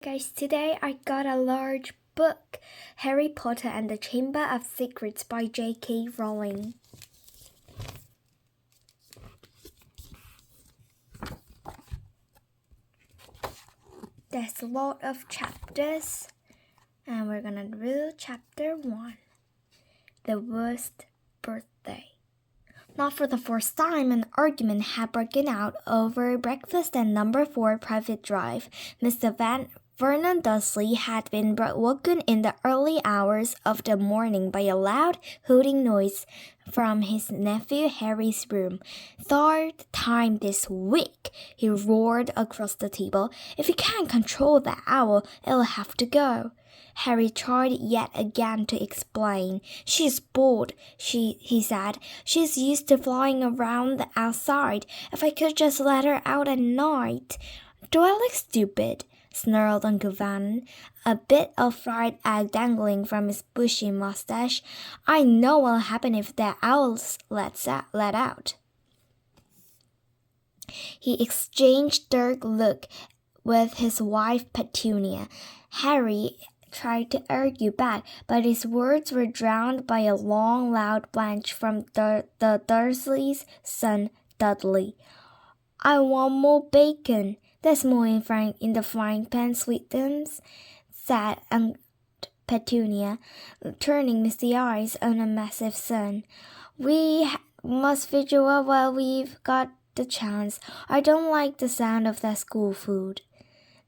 Guys, today I got a large book, Harry Potter and the Chamber of Secrets by J.K. Rowling. There's a lot of chapters, and we're gonna do chapter 1, The Worst Birthday. Not for the first time, an argument had broken out over breakfast at number 4 Private Drive. Mr. Vernon Dursley had been woken in the early hours of the morning by a loud hooting noise from his nephew Harry's room. "Third time this week," he roared across the table. "If you can't control that owl, it'll have to go." Harry tried yet again to explain. "She's bored," he said. "She's used to flying around the outside. If I could just let her out at night." "Do I look stupid?" snarled Uncle Vernon, a bit of fried egg dangling from his bushy mustache. "I know what'll happen if that owl's let out." He exchanged dark look with his wife Petunia. Harry tried to argue back, but his words were drowned by a long, loud blanch from the Dursleys' son Dudley. "I want more bacon. There's more in the frying pan, sweetums," said Aunt Petunia, turning misty eyes on a massive son. "We must vigil up while we've got the chance. I don't like the sound of that school food."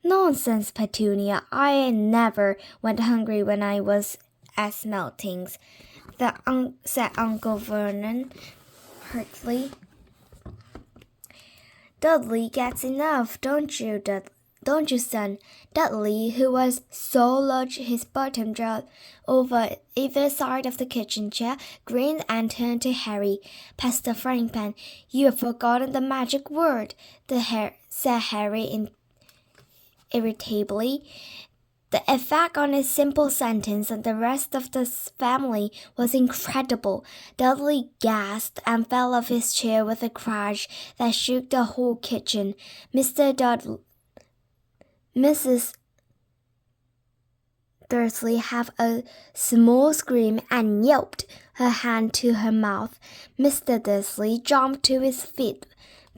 "Nonsense, Petunia. I never went hungry when I was at Smeltings," said Uncle Vernon hurtly. "Dudley gets enough, don't you, son?" Dudley, who was so large his bottom dropped over either side of the kitchen chair, grinned and turned to Harry. "Pass the frying pan. You have forgotten the magic word," said Harry irritably. The effect on his simple sentence on the rest of the family was incredible. Dudley gasped and fell off his chair with a crash that shook the whole kitchen. Mrs. Dursley gave a small scream and yelped, her hand to her mouth. Mr. Dursley jumped to his feet,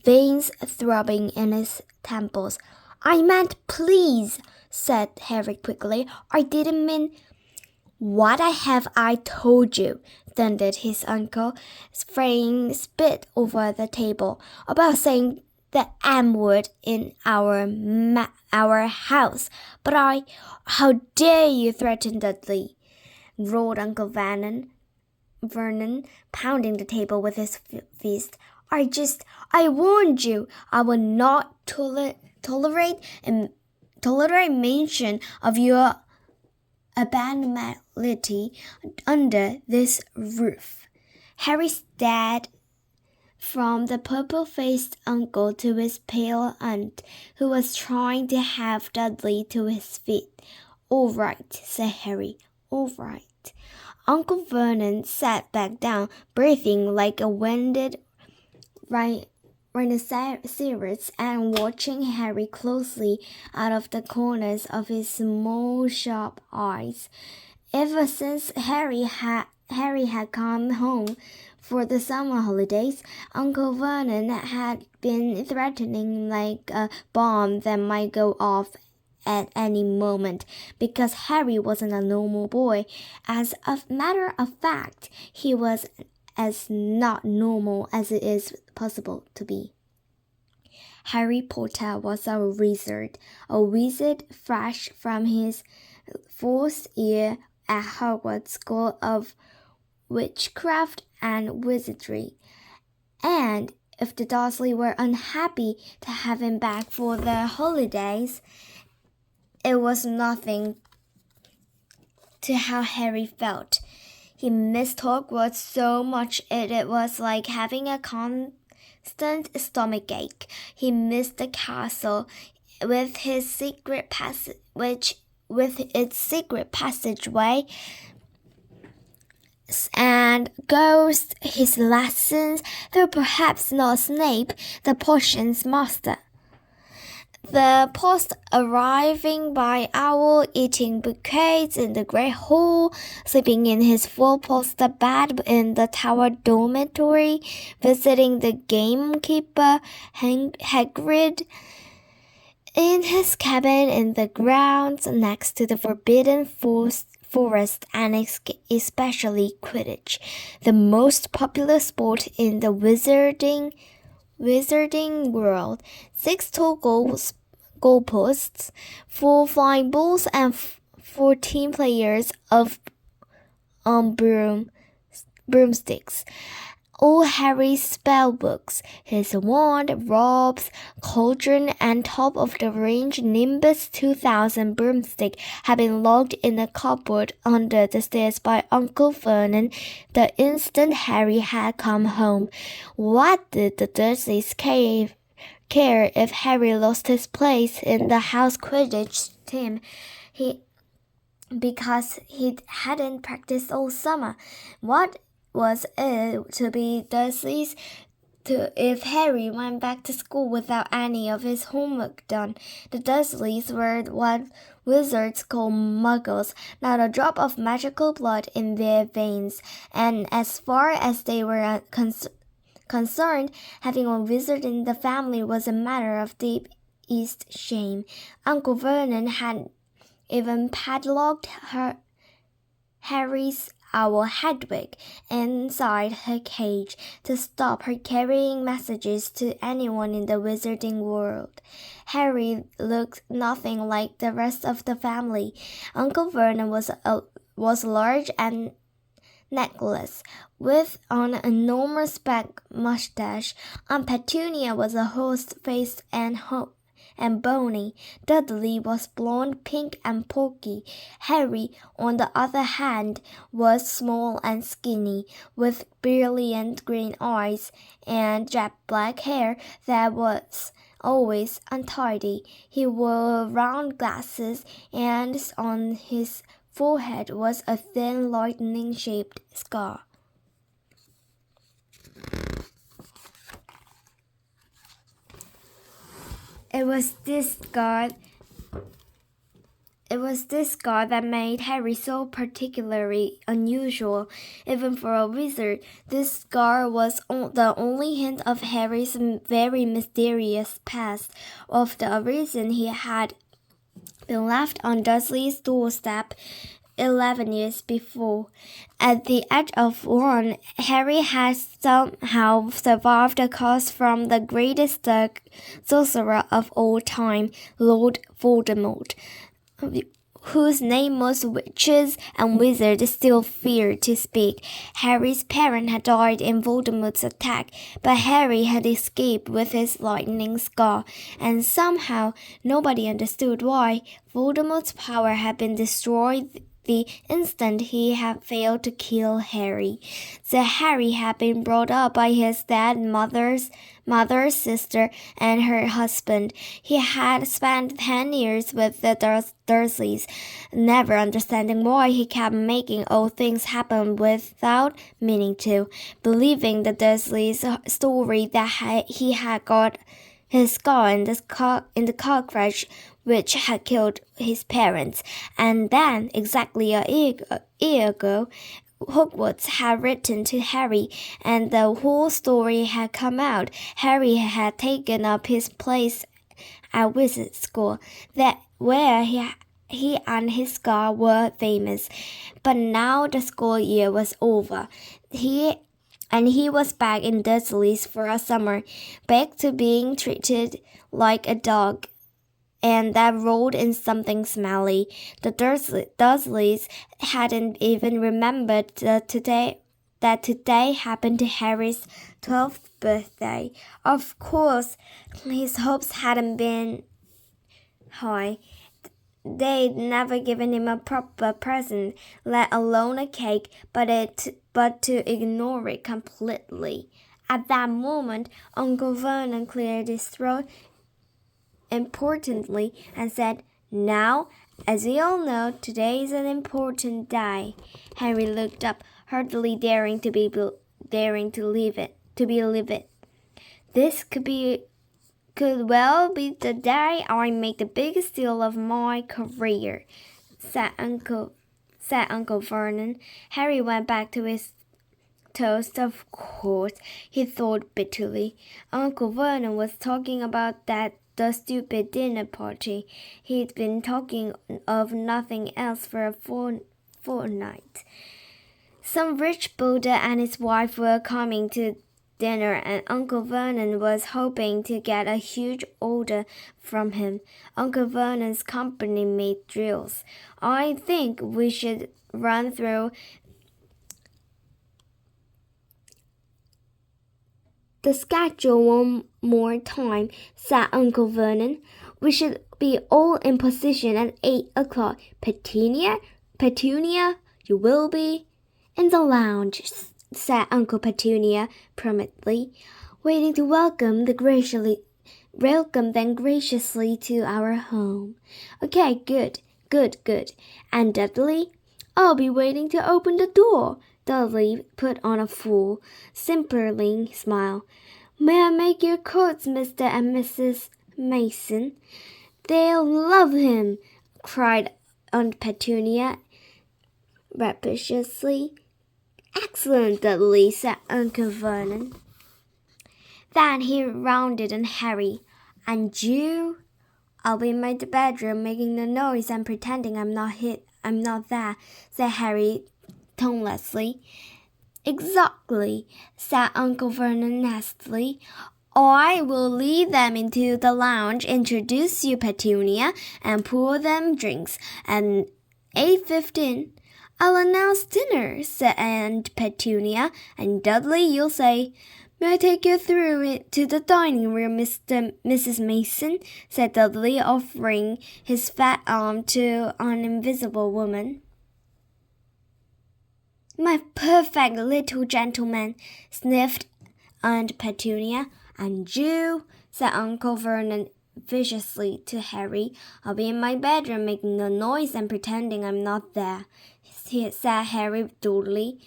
veins throbbing in his temples. "I meant please," said Harry quickly. "I didn't mean—" "What have I told you?" thundered his uncle, spraying spit over the table. "About saying the M word in our house. But how dare you threaten Dudley?" roared Uncle Vernon, pounding the table with his fist. I warned you. I will not tolerate mention of your abnormality under this roof." Harry stared from the purple-faced uncle to his pale aunt, who was trying to have Dudley to his feet. "All right," said Harry. "All right." Uncle Vernon sat back down, breathing like a winded rhinoceros and watching Harry closely out of the corners of his small, sharp eyes. Ever since Harry had come home for the summer holidays, Uncle Vernon had been threatening like a bomb that might go off at any moment, because Harry wasn't a normal boy. As a matter of fact, he was as not normal as it is possible to be. Harry Potter was a wizard fresh from his 4th year at Hogwarts School of Witchcraft and Wizardry, and if the Dursleys were unhappy to have him back for the holidays, it was nothing to how Harry felt. He missed Hogwarts so much it was like having a constant stomachache. He missed the castle with its secret passageway and ghosts, his lessons, though perhaps not Snape, the potions master. The post arriving by owl, eating bouquets in the great hall, sleeping in his four-poster bed in the tower dormitory, visiting the gamekeeper Hagrid in his cabin in the grounds next to the forbidden forest and especially Quidditch, the most popular sport in the wizarding world. 6 tall goalposts, 4 flying balls, and 14 players of broomsticks. All Harry's spell books, his wand, robes, cauldron, and top of the range Nimbus 2000 broomstick had been locked in a cupboard under the stairs by Uncle Vernon the instant Harry had come home. What did the Dursleys care if Harry lost his place in the house Quidditch team? Because he hadn't practiced all summer. What was it to be Dursleys if Harry went back to school without any of his homework done? The Dursleys were what wizards call muggles, not a drop of magical blood in their veins, and as far as they were concerned, having a wizard in the family was a matter of deep East shame. Uncle Vernon had even padlocked Harry's owl Hedwig inside her cage to stop her carrying messages to anyone in the wizarding world. Harry looked nothing like the rest of the family. Uncle Vernon was large and necklace, with an enormous black mustache. Aunt Petunia was a horse-faced and bony. Dudley was blonde, pink, and porky. Harry, on the other hand, was small and skinny, with brilliant green eyes and jet black hair that was always untidy. He wore round glasses, and on his forehead was a thin lightning-shaped scar. It was this scar that made Harry so particularly unusual, even for a wizard. This scar was the only hint of Harry's very mysterious past, of the reason he had been left on Dursley's doorstep 11 years before. At the age of 1, Harry had somehow survived a curse from the greatest sorcerer of all time, Lord Voldemort, whose name most witches and wizards still feared to speak. Harry's parents had died in Voldemort's attack, but Harry had escaped with his lightning scar, and somehow nobody understood why. Voldemort's power had been destroyed the instant he had failed to kill Harry. So Harry had been brought up by his dad, mother's sister, and her husband. He had spent 10 years with the Dursleys, never understanding why he kept making all things happen without meaning to, believing the Dursleys' story that he had got his scar in the car crash which had killed his parents. And then, exactly a year ago, Hogwarts had written to Harry, and the whole story had come out. Harry had taken up his place at wizard school, where he and his scar were famous. But now the school year was over. He was back in Dursley's for a summer, back to being treated like a dog, and that rolled in something smelly. The Dursleys hadn't even remembered that today happened to Harry's 12th birthday. Of course, his hopes hadn't been high. They'd never given him a proper present, let alone a cake, but to ignore it completely. At that moment, Uncle Vernon cleared his throat importantly and said, "Now, as we all know, today is an important day." Harry looked up, hardly daring to believe it. This could could well be the day I make the biggest deal of my career, said Uncle Vernon. Harry went back to his toast. Of course, he thought bitterly. Uncle Vernon was talking about the stupid dinner party. He'd been talking of nothing else for a fortnight. Some rich builder and his wife were coming to dinner, and Uncle Vernon was hoping to get a huge order from him. Uncle Vernon's company made drills. I think we should run through the schedule one more time, said Uncle Vernon. We should be all in position at 8 o'clock. Petunia, you will be in the lounge, said Uncle Petunia promptly, waiting to welcome them graciously to our home. Okay, good. And Dudley? I'll be waiting to open the door. Dudley put on a full, simpering smile. May I make your coats, Mr. and Mrs. Mason? They'll love him, cried Aunt Petunia rapturously. Excellent, Dudley, said Uncle Vernon. Then he rounded on Harry. And you? I'll be in my bedroom making the noise and pretending I'm not there, said Harry tonelessly. Exactly, said Uncle Vernon nastily. I will lead them into the lounge, introduce you, Petunia, and pour them drinks. And 8:15, I'll announce dinner, said Aunt Petunia, and Dudley, you'll say, May I take you through to the dining room, Mrs. Mason, said Dudley, offering his fat arm to an invisible woman. My perfect little gentleman, sniffed Aunt Petunia. And you, said Uncle Vernon viciously to Harry, I'll be in my bedroom making a noise and pretending I'm not there, said Harry dully.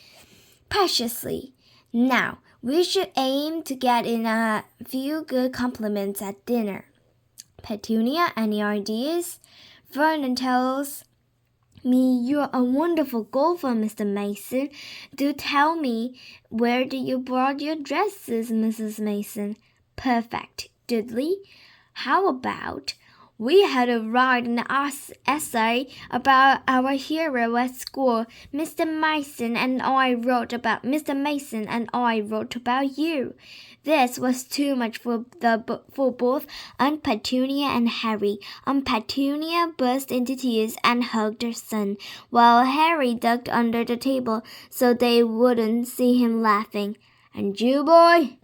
Preciously. Now, we should aim to get in a few good compliments at dinner. Petunia, any ideas? Vernon tells me you're a wonderful golfer, Mr. Mason. Do tell me, where did you brought your dresses, Mrs. Mason? Perfect. Dudley, how about we had to write an essay about our hero at school. Mr. Mason and I wrote about you. This was too much for both Aunt Petunia and Harry. Aunt Petunia burst into tears and hugged her son, while Harry ducked under the table so they wouldn't see him laughing. And you, boy?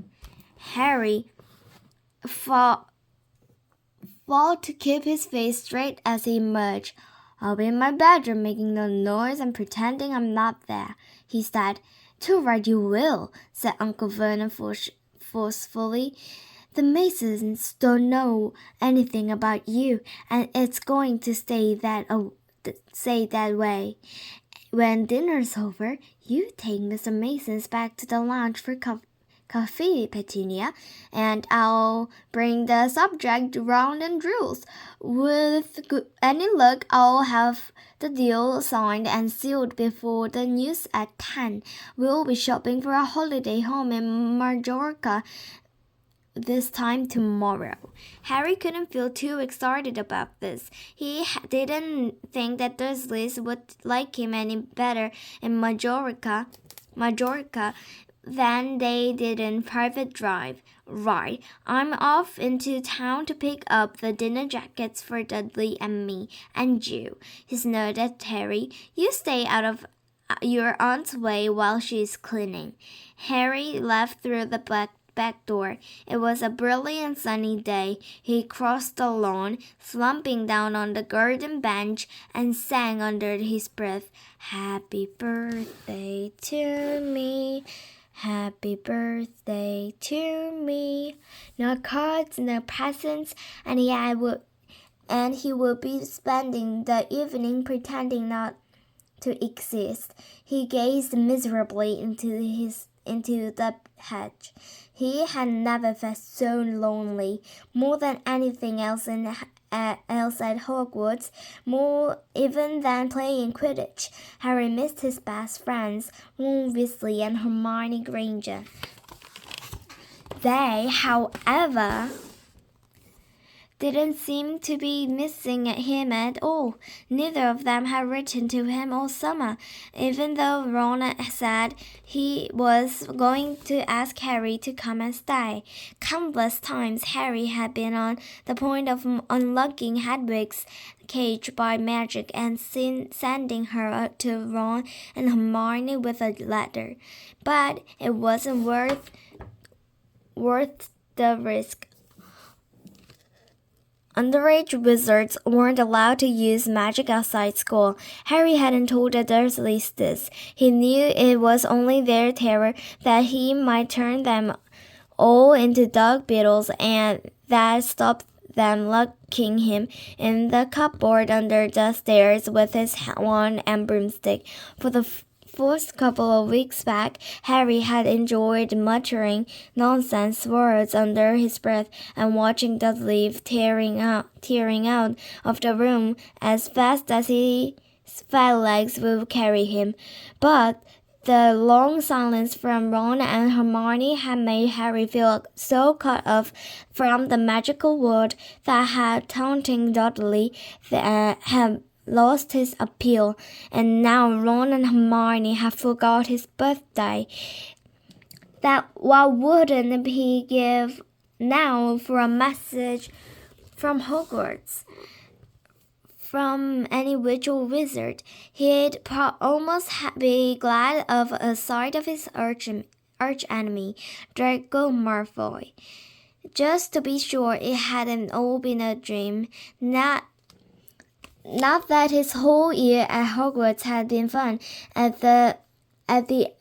Harry fought to keep his face straight as he emerged. I'll be in my bedroom making no noise and pretending I'm not there, he said. Too right you will, said Uncle Vernon forcefully. The Masons don't know anything about you, and it's going to stay that way. When dinner's over, you take Mr. Mason's back to the lounge for coffee, Petunia, and I'll bring the subject round and drills. With any luck, I'll have the deal signed and sealed before the news at 10. We'll be shopping for a holiday home in Majorca this time tomorrow. Harry couldn't feel too excited about this. He didn't think that Dursley's would like him any better in Majorca than they did in Private Drive. Right, I'm off into town to pick up the dinner jackets for Dudley and me, and you, he sneered at Harry. You stay out of your aunt's way while she's cleaning. Harry left through the back door. It was a brilliant sunny day. He crossed the lawn, slumping down on the garden bench, and sang under his breath, Happy birthday to me. Happy birthday to me. No cards, no presents, and he would be spending the evening pretending not to exist. He gazed miserably into into the hedge. He had never felt so lonely. More than anything else else at Hogwarts, more even than playing Quidditch, Harry missed his best friends, Ron Weasley and Hermione Granger. They, however, didn't seem to be missing him at all. Neither of them had written to him all summer, even though Ron said he was going to ask Harry to come and stay. Countless times Harry had been on the point of unlocking Hedwig's cage by magic and sending her to Ron and Hermione with a letter. But it wasn't worth the risk. Underage wizards weren't allowed to use magic outside school. Harry hadn't told the Dursleys this. He knew it was only their terror that he might turn them all into dog beetles, and that stopped them locking him in the cupboard under the stairs with his wand and broomstick. For the first couple of weeks back, Harry had enjoyed muttering nonsense words under his breath and watching Dudley tearing out of the room as fast as his fat legs would carry him. But the long silence from Ron and Hermione had made Harry feel so cut off from the magical world that had taunting Dudley had lost his appeal, and now Ron and Hermione had forgot his birthday. That what wouldn't he give now for a message from Hogwarts? From any witch or wizard, he'd almost be glad of a sight of his arch enemy, Draco Malfoy. Just to be sure it hadn't all been a dream. Not that his whole year at Hogwarts had been fun. At the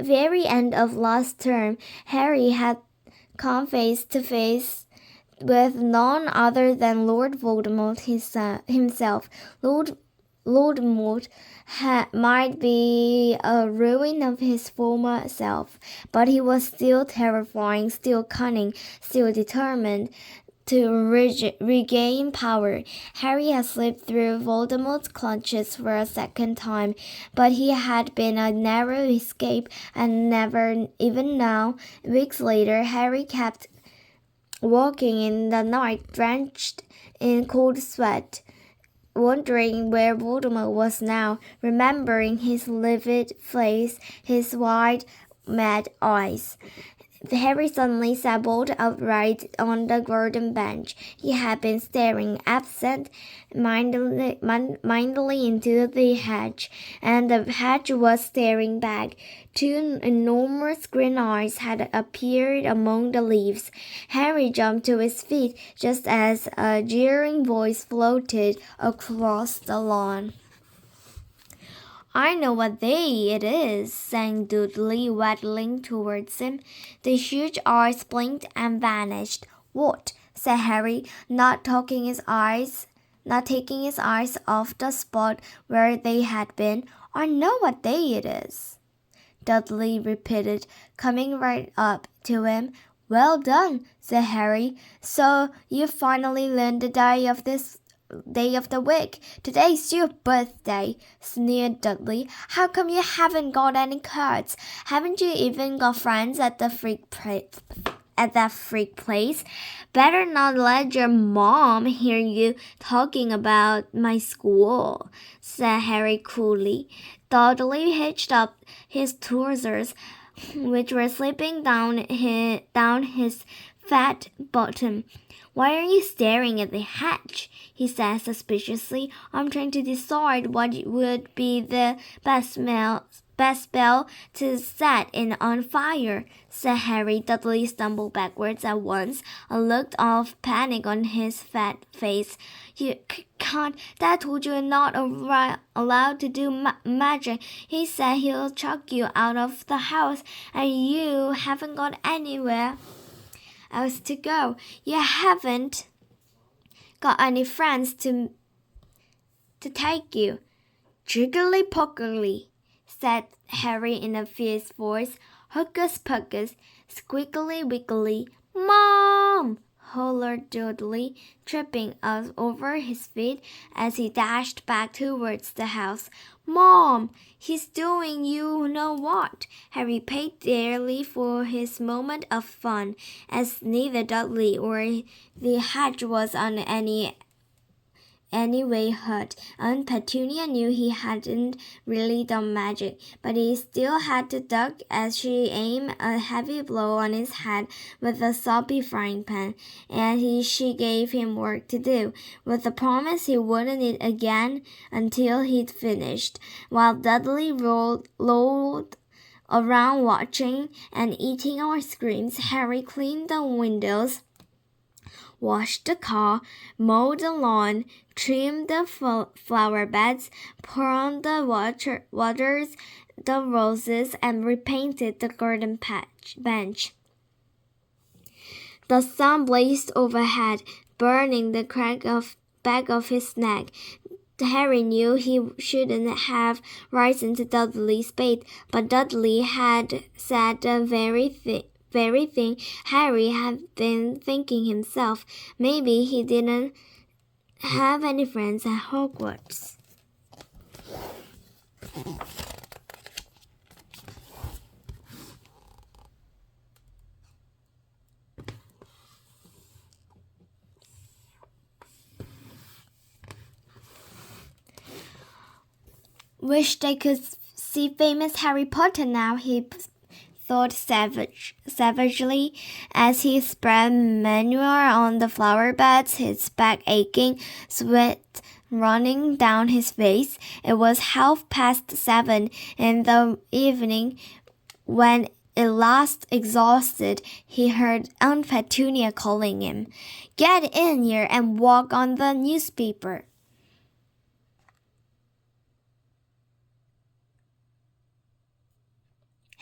very end of last term, Harry had come face to face with none other than Lord Voldemort himself. Lord Voldemort might be a ruin of his former self, but he was still terrifying, still cunning, still determined to regain power. Harry had slipped through Voldemort's clutches for a second time, but he had been a narrow escape, and never, even now, weeks later, Harry kept walking in the night, drenched in cold sweat, wondering where Voldemort was now, remembering his livid face, his wide, mad eyes. Harry suddenly sat bolt upright on the garden bench. He had been staring absent-mindedly into the hedge, and the hedge was staring back. Two enormous green eyes had appeared among the leaves. Harry jumped to his feet just as a jeering voice floated across the lawn. "I know what it is," sang Dudley, waddling towards him. The huge eyes blinked and vanished. "What?" said Harry, not taking his eyes off the spot where they had been. "I know what day it is," Dudley repeated, coming right up to him. "Well done," said Harry. "So you finally learned the day of the week. Today's your birthday," sneered Dudley. "How come you haven't got any cards? Haven't you even got friends at that freak place? Better not let your mom hear you talking about my school," said Harry coolly. Dudley hitched up his trousers, which were slipping down his fat bottom. "Why are you staring at the hedge?" he said suspiciously. "I'm trying to decide what would be the best spell to set it on fire," said Harry. Dudley stumbled backwards at once, a look of panic on his fat face. "You can't. Dad told you you're not allowed to do magic. He said he'll chuck you out of the house, and you haven't got anywhere else to go. You haven't got any friends to take you." "Jiggly poggly," said Harry in a fierce voice. Hocus pocus, squiggly wiggly, Mom! Hollered Dudley, tripping over his feet as he dashed back towards the house. Mom! He's doing you know what. Harry paid dearly for his moment of fun, as neither Dudley or the hatch was on any way hurt. Aunt Petunia knew he hadn't really done magic, but he still had to duck as she aimed a heavy blow on his head with a soppy frying pan, and she gave him work to do, with the promise he wouldn't eat again until he'd finished, while Dudley lolled around watching and eating ice creams. Harry cleaned the windows, washed the car, mowed the lawn, trimmed the flower beds, pruned the waters, the roses, and repainted the garden bench. The sun blazed overhead, burning the back of his neck. Harry knew he shouldn't have risen to Dudley's spade, but Dudley had said the very thing Harry had been thinking himself. Maybe he didn't have any friends at Hogwarts. Wish they could see famous Harry Potter now, he thought savagely as he spread manure on the flower beds, his back aching, sweat running down his face. It was 7:30 in the evening when, at last exhausted, he heard Aunt Petunia calling him. Get in here and walk on the newspaper.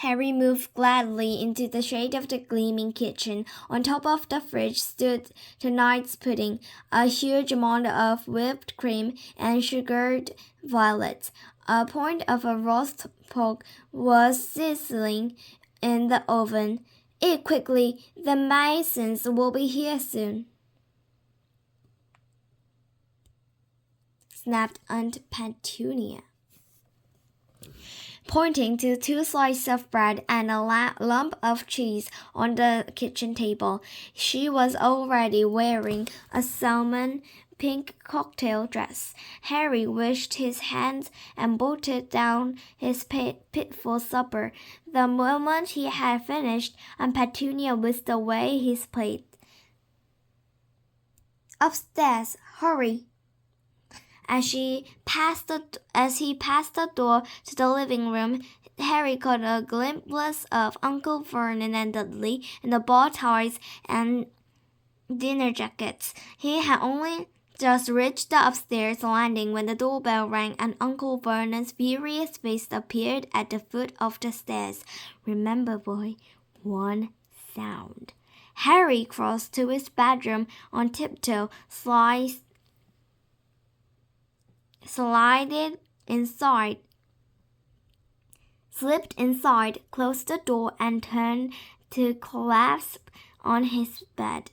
Harry moved gladly into the shade of the gleaming kitchen. On top of the fridge stood tonight's pudding, a huge amount of whipped cream and sugared violets. A point of a roast pork was sizzling in the oven. Eat quickly, the Masons will be here soon, snapped Aunt Petunia, pointing to 2 slices of bread and a lump of cheese on the kitchen table. She was already wearing a salmon pink cocktail dress. Harry washed his hands and bolted down his pitiful supper. The moment he had finished, Aunt Petunia whisked away his plate. Upstairs, hurry! As he passed the door to the living room, Harry caught a glimpse of Uncle Vernon and Dudley in the bow ties and dinner jackets. He had only just reached the upstairs landing when the doorbell rang and Uncle Vernon's furious face appeared at the foot of the stairs. Remember, boy, one sound. Harry crossed to his bedroom on tiptoe, slipped inside, closed the door, and turned to collapse on his bed.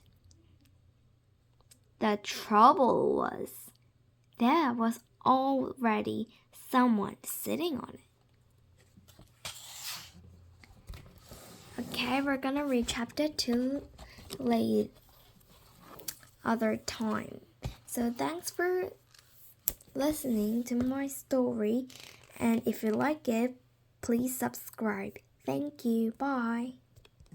The trouble was, there was already someone sitting on it. Okay, we're gonna read chapter 2 later, other time. So thanks for listening to my story, and if you like it, please subscribe. Thank you. Bye.